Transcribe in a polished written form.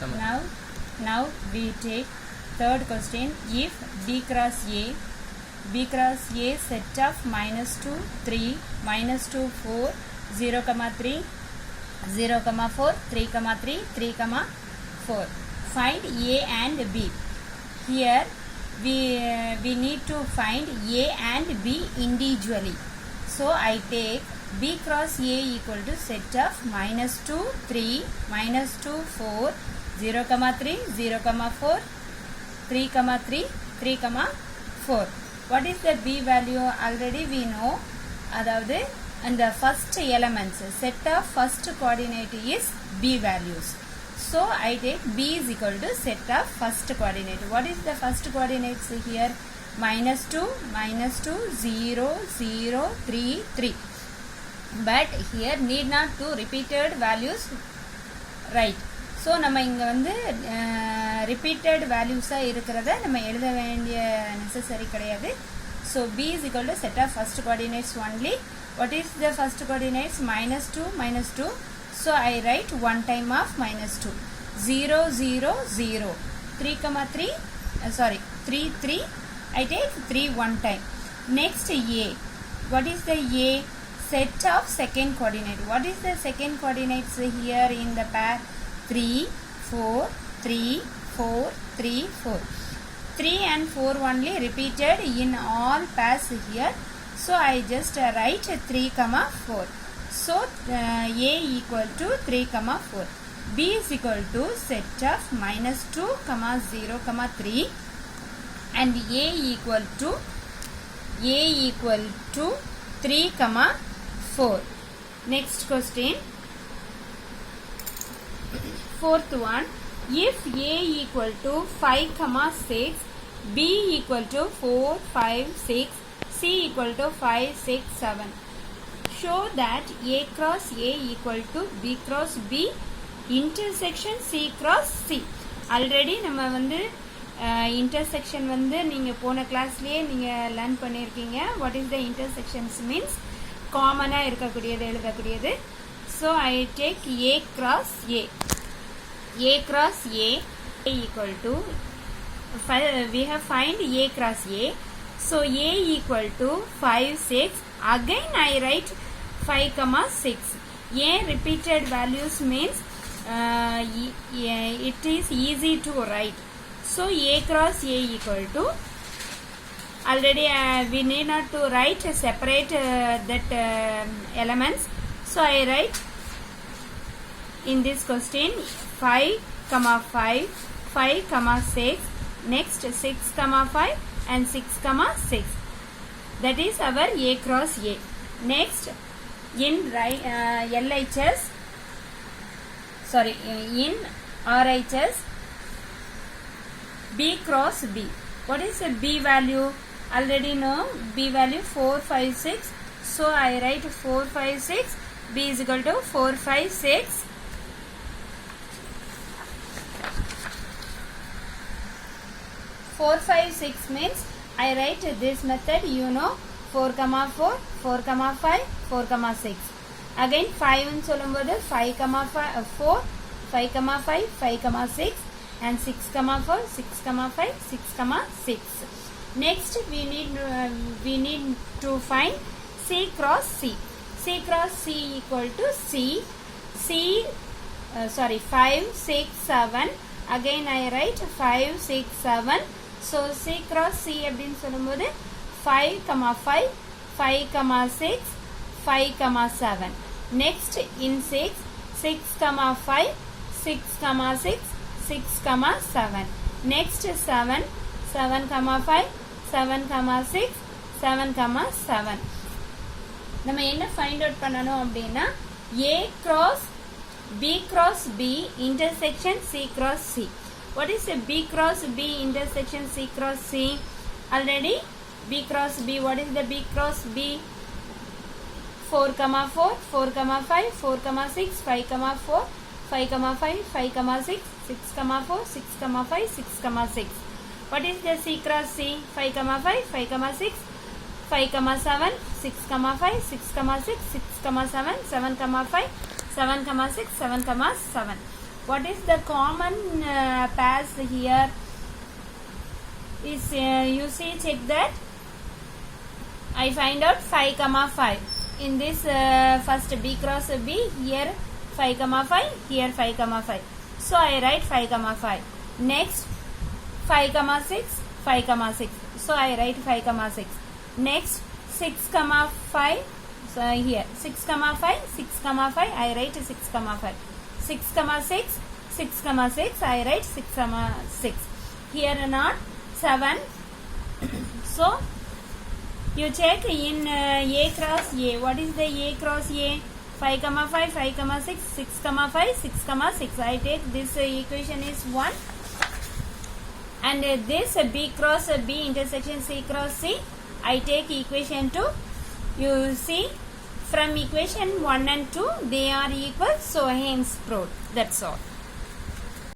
Now we take third question. If B cross A set of minus 2, 3, minus 2, 4, 0, 3, 0, 4, 3, 3, 3, 4. Find A and B. Here we need to find A and B individually. So I take B cross A equal to set of minus 2, 3, minus 2, 4, 0, 3, 0, 4, 3, 3, 3, 4. What is the B value? Already we know. Adavadhu, and the first elements, set of first coordinate is B values. So I take B is equal to set of first coordinate. What is the first coordinates here? Minus 2, 0, 0, 3, 3. But here need not to repeated values, right? So நம்ம இங்க வந்து repeated values இருக்கிறத நம்ம எழுத வேண்டிய necessary கிடையாது. So B is equal to set of first coordinates only. What is the first coordinates? Minus 2, minus 2. So I write one time of minus 2. 0, 0, 0. 3, 3, 3, 3. I take 3 one time. Next A. What is the A? Set of second coordinate. What is the second coordinates here in the pair? 3, 4, 3, 4, 3, 4. 3 and 4 only repeated in all pairs here. So I just write 3, 4. So A equal to 3, 4. B is equal to set of minus 2, 0, 3. And A equal to 3, 4. Next question. Fourth one. If A equal to 5, 6, B equal to 4, 5, 6, C equal to 5, 6, 7. Show that A cross A equal to B cross B intersection C cross C. Already நம்ம வந்து intersection வந்து நீங்க போன கிளாஸ்லயே நீங்க learn பண்ணிருக்கீங்க. What is the intersections means? காமனா இருக்கக்கூடியது எழுதக்கூடியது. So I take A cross A. A cross A equal to we have find A cross A. So A equal to 5, 6. Again I write 5, 6. A repeated values means it is easy to write. So A cross A equal to, already we need not to write separate that elements. So I write in this question 5, 5, 5, 6. Next 6, 5 and 6, 6. That is our A cross A. Next in LHS, in RHS, B cross B. What is the B value? Already know B value 4, 5, 6. So I write 4, 5, 6. B is equal to 4, 5, 6. Four, 5, 6 means I write this method, you know, 4, 4, 4, 5, 4, 6. Again 5 in சொல்லும்போது 5, 4, 5, 5, 5, 6 and 6, 4, 6, 5, 6, 6. Next we need to find C cross C. C cross C equal to C. 5, 6, 7. Again I write 5, 6, 7. So C cross C அப்படின்னு சொல்லும்போது 5, 5, 5, 6, 5, 7. Next in 6, 6, 5, 6, 6, 6, 7. Next 7, 7, 5, 7, 6, 7, 7. நம்ம என்ன find out பண்ணணும் அப்படின்னா A cross B cross B intersection C cross C. What is a B cross B intersection C cross C? Already B cross B. What is the B cross B? 4, 4, 4, 5, 4, 6, 5, 4, 5, 5, 5, 6, 6, 4, 6, 5, 6, 6. What is the C cross C? 5, 5, 5, 6, 5, 7, 6, 5, 6, 6, 6, 7, 7, 5, 7, 6, 7, 7. What is the common pairs here? Is you see, check that. I find out 5 comma 5. In this first B cross B, here 5 comma 5, here 5 comma 5. So I write 5 comma 5. Next 5 comma 6, 5 comma 6. So I write 5 comma 6. Next 6 comma 5. So here 6 comma 5, 6 comma 5. I write 6 comma 5. 6 comma 6, 6 comma 6. I write 6 comma 6. Here not 7. So you check in A cross A. What is the A cross A? 5 comma 5, 5 comma 6, 6 comma 5, 6 comma 6. I take this equation is 1. And this B cross B intersection C cross C, I take equation 2. You see, from equation 1 and 2, they are equal. So hence proved. That's all.